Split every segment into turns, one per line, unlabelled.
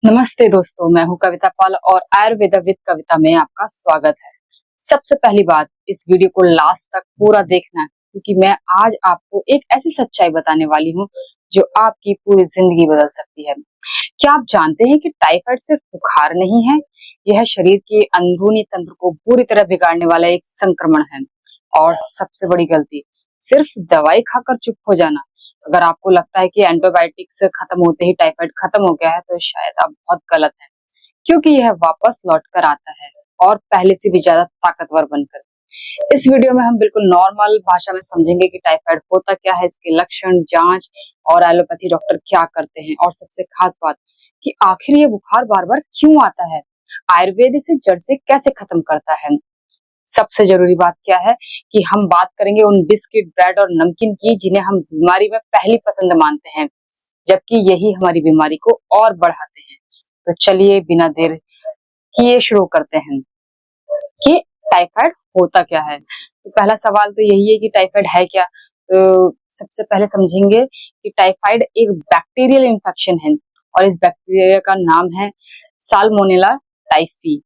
नमस्ते दोस्तों, मैं हूं कविता पाल और आयुर्वेदा विद कविता में आपका स्वागत है। सबसे पहली बात, इस वीडियो को लास्ट तक पूरा देखना क्योंकि मैं आज आपको एक ऐसी सच्चाई बताने वाली हूं जो आपकी पूरी जिंदगी बदल सकती है। क्या आप जानते हैं कि टाइफाइड सिर्फ बुखार नहीं है, यह शरीर के अंदरूनी तंत्र को पूरी तरह बिगाड़ने वाला एक संक्रमण है। और सबसे बड़ी गलती, सिर्फ दवाई खाकर चुप हो जाना। अगर आपको लगता है कि एंटीबायोटिक्स खत्म होते ही टाइफाइड खत्म हो गया है तो शायद आप बहुत गलत हैं, क्योंकि यह वापस लौट कर आता है और पहले से भी ज्यादा ताकतवर बनकर। इस वीडियो में हम बिल्कुल नॉर्मल भाषा में समझेंगे कि टाइफाइड होता क्या है, इसके लक्षण, जांच और एलोपैथी डॉक्टर क्या करते हैं, और सबसे खास बात कि आखिर ये बुखार बार बार क्यों आता है, आयुर्वेद इसे जड़ से कैसे खत्म करता है। सबसे जरूरी बात क्या है कि हम बात करेंगे उन बिस्किट, ब्रेड और नमकीन की जिन्हें हम बीमारी में पहली पसंद मानते हैं, जबकि यही हमारी बीमारी को और बढ़ाते हैं। तो चलिए बिना देर किए शुरू करते हैं कि टाइफाइड होता क्या है। तो पहला सवाल तो यही है कि टाइफाइड है क्या। तो सबसे पहले समझेंगे कि टाइफाइड एक बैक्टीरियल इन्फेक्शन है और इस बैक्टीरिया का नाम है साल्मोनेला टाइफी।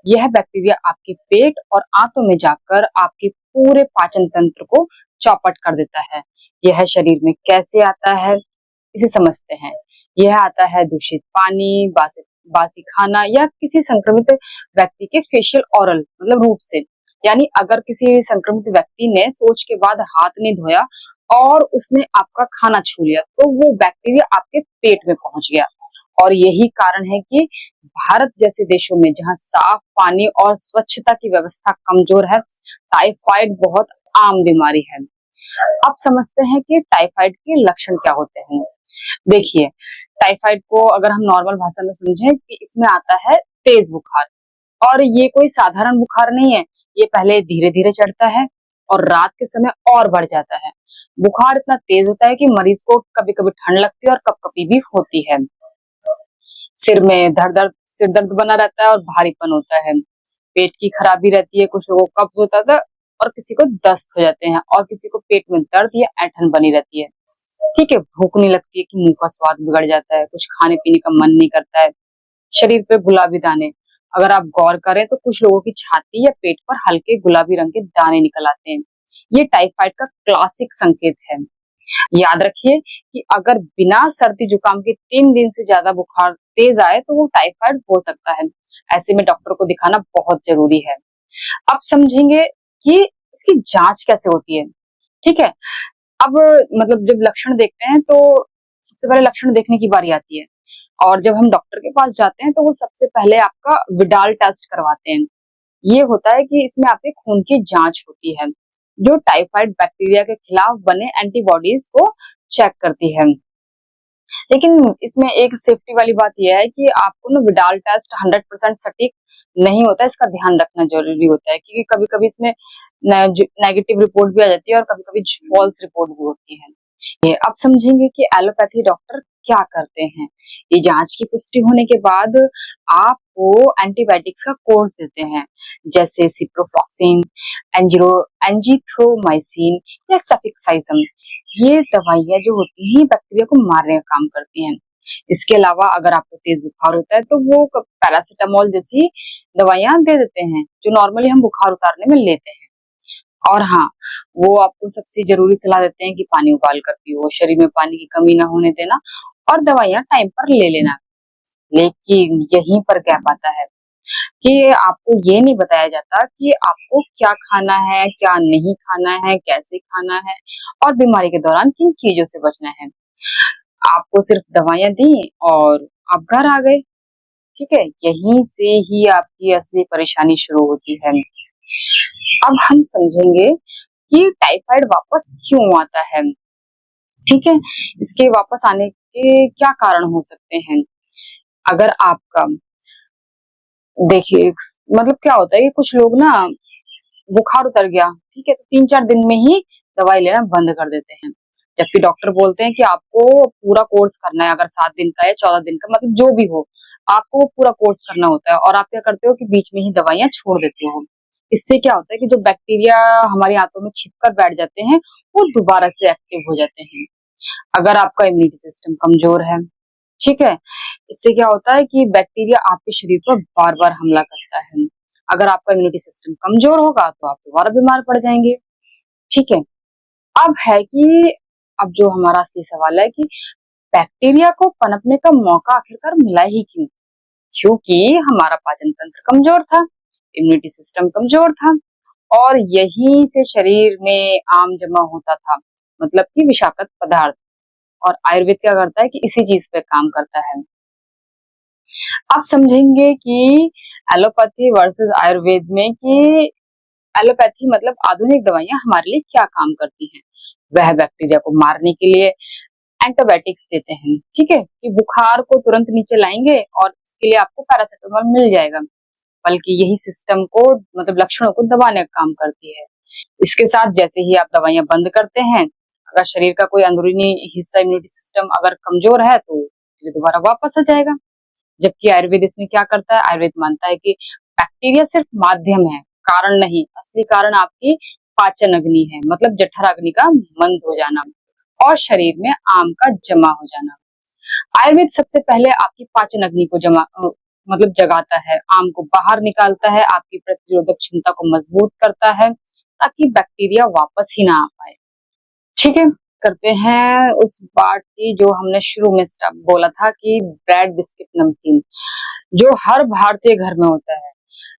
यह बैक्टीरिया आपके पेट और आंतों में जाकर आपके पूरे पाचन तंत्र को चौपट कर देता है। यह शरीर में कैसे आता है, इसे समझते हैं। यह आता है दूषित पानी, बासी बासी खाना या किसी संक्रमित व्यक्ति के फेशियल ओरल मतलब रूट से। यानी अगर किसी संक्रमित व्यक्ति ने सोच के बाद हाथ नहीं धोया और उसने आपका खाना छू लिया तो वो बैक्टीरिया आपके पेट में पहुंच गया। और यही कारण है कि भारत जैसे देशों में जहां साफ पानी और स्वच्छता की व्यवस्था कमजोर है, टाइफाइड बहुत आम बीमारी है। अब समझते हैं कि टाइफाइड के लक्षण क्या होते हैं। देखिए, टाइफाइड को अगर हम नॉर्मल भाषा में समझें कि इसमें आता है तेज बुखार, और ये कोई साधारण बुखार नहीं है। ये पहले धीरे धीरे चढ़ता है और रात के समय और बढ़ जाता है। बुखार इतना तेज होता है कि मरीज को कभी कभी ठंड लगती है और कभी-कभी भी होती है। सिर में सिर दर्द बना रहता है और भारीपन होता है। पेट की खराबी रहती है, कुछ लोगों को कब्ज होता है और किसी को दस्त हो जाते हैं, और किसी को पेट में दर्द या ऐंठन बनी रहती है। ठीक है, भूख नहीं लगती है कि मुंह का स्वाद बिगड़ जाता है, कुछ खाने पीने का मन नहीं करता है, शरीर पे गुलाबी दाने। अगर आप गौर करें तो कुछ लोगों की छाती या पेट पर हल्के गुलाबी रंग के दाने निकल आते हैं। ये टाइफाइड का क्लासिक संकेत है। याद रखिए कि अगर बिना सर्दी जुकाम के 3 दिन से ज्यादा बुखार तेज आए तो वो टाइफाइड हो सकता है। ऐसे में डॉक्टर को दिखाना बहुत जरूरी है। अब समझेंगे कि इसकी जांच कैसे होती है। ठीक है, अब मतलब जब लक्षण देखते हैं तो सबसे पहले लक्षण देखने की बारी आती है, और जब हम डॉक्टर के पास जाते हैं तो वो सबसे पहले आपका विडाल टेस्ट करवाते हैं। ये होता है कि इसमें आपके खून की जांच होती है जो टाइफाइड बैक्टीरिया के खिलाफ बने एंटीबॉडीज को चेक करती है। लेकिन इसमें एक सेफ्टी वाली बात यह है कि आपको ना विडाल टेस्ट 100% सटीक नहीं होता है, इसका ध्यान रखना जरूरी होता है, क्योंकि कभी कभी इसमें नेगेटिव रिपोर्ट भी आ जाती है और कभी कभी फॉल्स रिपोर्ट भी होती है। ये अब समझेंगे कि एलोपैथी डॉक्टर क्या करते हैं। ये जांच की पुष्टि होने के बाद आपको एंटीबायोटिक्स का कोर्स देते हैं, जैसे सिप्रोफ्लॉक्सिन, एंजिरो एंजिथ्रोमाइसिन या सफिक्साइजम। ये दवाइयां जो होती हैं बैक्टीरिया को मारने का काम करती हैं। इसके अलावा अगर आपको तेज बुखार होता है तो वो पैरासिटामोल जैसी दवाइयां दे देते हैं जो नॉर्मली हम बुखार उतारने में लेते हैं। और हाँ, वो आपको सबसे जरूरी सलाह देते हैं कि पानी उबाल कर पियो, शरीर में पानी की कमी ना होने देना और दवाइयां टाइम पर ले लेना। लेकिन यहीं पर गैप आता है कि आपको ये नहीं बताया जाता कि आपको क्या खाना है, क्या नहीं खाना है, कैसे खाना है और बीमारी के दौरान किन चीजों से बचना है। आपको सिर्फ दवाइयां दी और आप घर आ गए। ठीक है, यहीं से ही आपकी असली परेशानी शुरू होती है। अब हम समझेंगे कि टाइफाइड वापस क्यों आता है। ठीक है, इसके वापस आने के क्या कारण हो सकते हैं। अगर आपका देखिए मतलब क्या होता है कि कुछ लोग ना बुखार उतर गया, ठीक है, तो 3-4 दिन में ही दवाई लेना बंद कर देते हैं, जबकि डॉक्टर बोलते हैं कि आपको पूरा कोर्स करना है। अगर 7 दिन का या 14 दिन का मतलब जो भी हो, आपको वो पूरा कोर्स करना होता है, और आप क्या करते हो कि बीच में ही दवाइयां छोड़ देते हो। इससे क्या होता है कि जो बैक्टीरिया हमारी आंतों में छिप कर बैठ जाते हैं वो दोबारा से एक्टिव हो जाते हैं। अगर आपका इम्यूनिटी सिस्टम कमजोर है ठीक है। इससे क्या होता है कि बैक्टीरिया आपके शरीर पर बार बार हमला करता है। अगर आपका इम्यूनिटी सिस्टम कमजोर होगा तो आप दोबारा बीमार पड़ जाएंगे। ठीक है। अब है कि अब जो हमारा असली सवाल है कि बैक्टीरिया को पनपने का मौका आखिरकार मिला ही क्यों? क्योंकि हमारा पाचन तंत्र कमजोर था, इम्यूनिटी सिस्टम कमजोर था और यहीं से शरीर में आम जमा होता था, मतलब कि विषाक्त पदार्थ। और आयुर्वेद क्या करता है कि इसी चीज पे काम करता है। आप समझेंगे कि एलोपैथी वर्सेस आयुर्वेद में कि एलोपैथी मतलब आधुनिक दवाइयां हमारे लिए क्या काम करती हैं। वह बैक्टीरिया को मारने के लिए एंटीबायोटिक्स देते हैं, ठीक है, कि बुखार को तुरंत नीचे लाएंगे और इसके लिए आपको पैरासिटामोल मिल जाएगा, बल्कि यही सिस्टम को मतलब लक्षणों को दबाने का काम करती है। इसके साथ जैसे ही आप दवाइयां बंद करते हैं, अगर शरीर का कोई अंदरूनी हिस्सा इम्यूनिटी सिस्टम अगर कमजोर है तो ये दोबारा वापस आ जाएगा। जबकि आयुर्वेद इसमें क्या करता है, आयुर्वेद मानता है कि बैक्टीरिया सिर्फ माध्यम है, कारण नहीं। असली कारण आपकी पाचन अग्नि है, मतलब जठर अग्नि का मंद हो जाना और शरीर में आम का जमा हो जाना। आयुर्वेद सबसे पहले आपकी पाचन अग्नि को मतलब जगाता है, आम को बाहर निकालता है, आपकी प्रतिरोधक क्षमता को मजबूत करता है ताकि बैक्टीरिया वापस ही ना आ पाए। ठीक है। करते हैं उस बात की जो हमने शुरू में बोला था कि ब्रेड बिस्किट नमकीन जो हर भारतीय घर में होता है।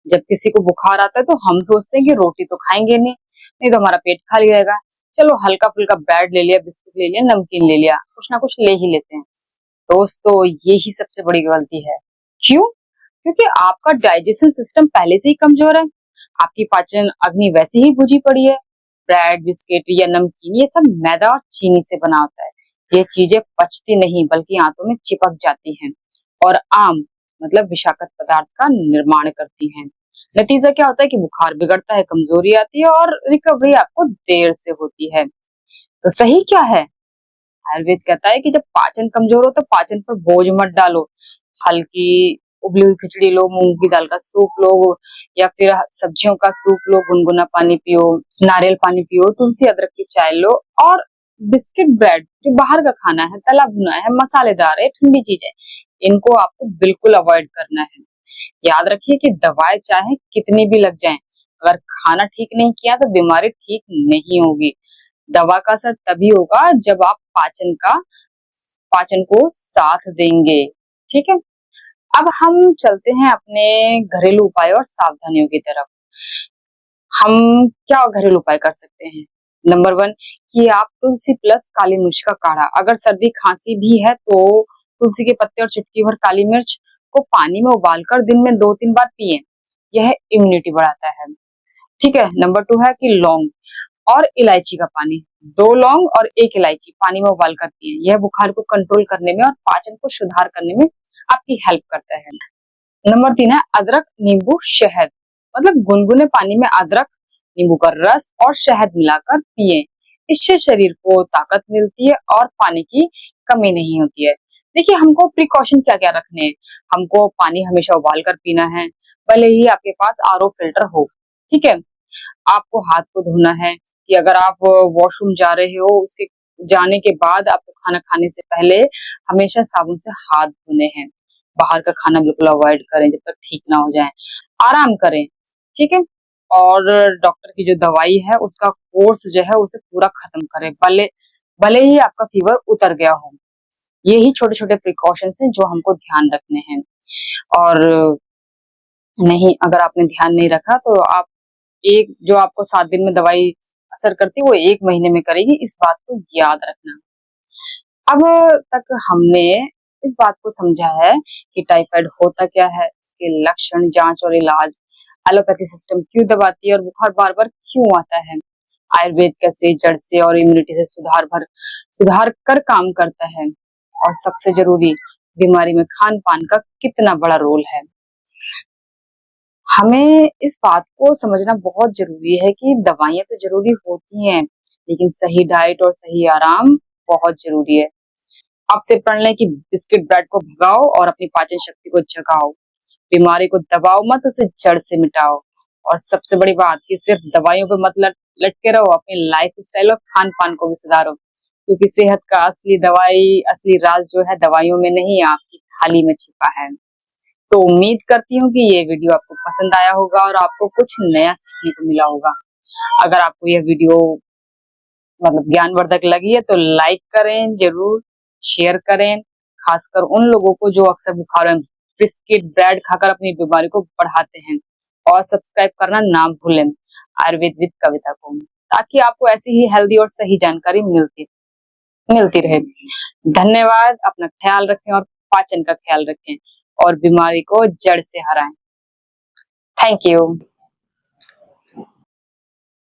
जब किसी को बुखार आता है तो हम सोचते हैं कि रोटी तो खाएंगे नहीं, नहीं तो हमारा पेट खाली रहेगा, चलो हल्का फुल्का ब्रेड ले लिया, बिस्किट ले लिया, नमकीन ले लिया, कुछ ना कुछ ले ही लेते हैं। दोस्तों ये ही सबसे बड़ी गलती है। क्यों? क्योंकि आपका डाइजेशन सिस्टम पहले से ही कमजोर है, आपकी पाचन अग्नि वैसे ही बुझी पड़ी है। ब्रेड बिस्किट या नमकीन ये सब मैदा और चीनी से बना होता है, ये चीजें पचती नहीं बल्कि आंतों में चिपक जाती हैं और आम मतलब विषाक्त पदार्थ का निर्माण करती हैं। नतीजा क्या होता है कि बुखार बिगड़ता है, कमजोरी आती है और रिकवरी आपको देर से होती है। तो सही क्या है? आयुर्वेद कहता है कि जब पाचन कमजोर हो तो पाचन पर बोझ मत डालो, हल्की उबली हुई खिचड़ी लो, मूंग की दाल का सूप लो या फिर सब्जियों का सूप लो, गुनगुना पानी पियो, नारियल पानी पियो, तुलसी अदरक की चाय लो। और बिस्किट ब्रेड जो बाहर का खाना है, तला भुना है, मसालेदार है, ठंडी चीज है, इनको आपको बिल्कुल अवॉइड करना है। याद रखिए कि दवाएं चाहे कितनी भी लग जाएं, अगर खाना ठीक नहीं किया तो बीमारी ठीक नहीं होगी। दवा का असर तभी होगा जब आप पाचन को साथ देंगे। ठीक है। अब हम चलते हैं अपने घरेलू उपाय और सावधानियों की तरफ। हम क्या घरेलू उपाय कर सकते हैं? नंबर 1 कि आप तुलसी प्लस काली मिर्च का काढ़ा, अगर सर्दी खांसी भी है तो तुलसी के पत्ते और चुटकी भर काली मिर्च को पानी में उबालकर दिन में 2-3 बार पिएं, यह इम्यूनिटी बढ़ाता है। ठीक है। नंबर 2 है कि लौंग और इलायची का पानी, 2 लौंग और 1 इलायची पानी में उबाल कर पिए, यह बुखार को कंट्रोल करने में और पाचन को सुधार करने में आपकी हेल्प करता है। नंबर 3 है अदरक नींबू शहद, मतलब गुनगुने पानी में अदरक नींबू का रस और शहद मिलाकर पिए, इससे शरीर को ताकत मिलती है और पानी की कमी नहीं होती है। देखिए हमको प्रिकॉशन क्या क्या रखने हैं, हमको पानी हमेशा उबाल कर पीना है, भले ही आपके पास आरओ फिल्टर हो। ठीक है। आपको हाथ को धोना है कि अगर आप वॉशरूम जा रहे हो, उसके जाने के बाद आपको खाना खाने से पहले हमेशा साबुन से हाथ धोने हैं। बाहर का खाना बिल्कुल अवॉइड करें जब तक ठीक ना हो जाए, आराम करें। ठीक है। और डॉक्टर की जो दवाई है उसका कोर्स जो है उसे पूरा खत्म करें, भले भले ही आपका फीवर उतर गया हो। यही छोटे छोटे प्रिकॉशंस हैं जो हमको ध्यान रखने हैं। और नहीं, अगर आपने ध्यान नहीं रखा तो आप एक जो आपको 7 दिन में दवाई असर करती है वो 1 महीने में करेगी, इस बात को याद रखना। अब तक हमने इस बात को समझा है कि टाइफाइड होता क्या है, इसके लक्षण, जांच और इलाज, एलोपैथी सिस्टम क्यों दबाती है और बुखार बार बार क्यों आता है, आयुर्वेद कैसे जड़ से और इम्यूनिटी से सुधार कर काम करता है, और सबसे जरूरी बीमारी में खान पान का कितना बड़ा रोल है। हमें इस बात को समझना बहुत जरूरी है कि दवाइयां तो जरूरी होती हैं, लेकिन सही डाइट और सही आराम बहुत जरूरी है। आपसे प्रण लें कि बिस्किट ब्रेड को भगाओ और अपनी पाचन शक्ति को जगाओ, बीमारी को दबाओ मत, उसे जड़ से मिटाओ। और सबसे बड़ी बात कि सिर्फ दवाइयों पे मत लटके रहो, अपनी लाइफ स्टाइल और खान पान को भी सुधारो। क्योंकि सेहत का असली राज जो है दवाइयों में नहीं, आपकी थाली में छिपा है। तो उम्मीद करती हूँ कि ये वीडियो आपको पसंद आया होगा और आपको कुछ नया सीखने को मिला होगा। अगर आपको यह वीडियो ज्ञानवर्धक लगी है तो लाइक करें, जरूर शेयर करें, खासकर उन लोगों को जो अक्सर बुखार में बिस्किट ब्रेड खाकर अपनी बीमारी को बढ़ाते हैं। और सब्सक्राइब करना ना भूलें आयुर्वेद विद कविता को, ताकि आपको ऐसी ही हेल्दी और सही जानकारी मिलती रहे। धन्यवाद। अपना ख्याल रखें और पाचन का ख्याल रखें और बीमारी को जड़ से हराएं। Thank you.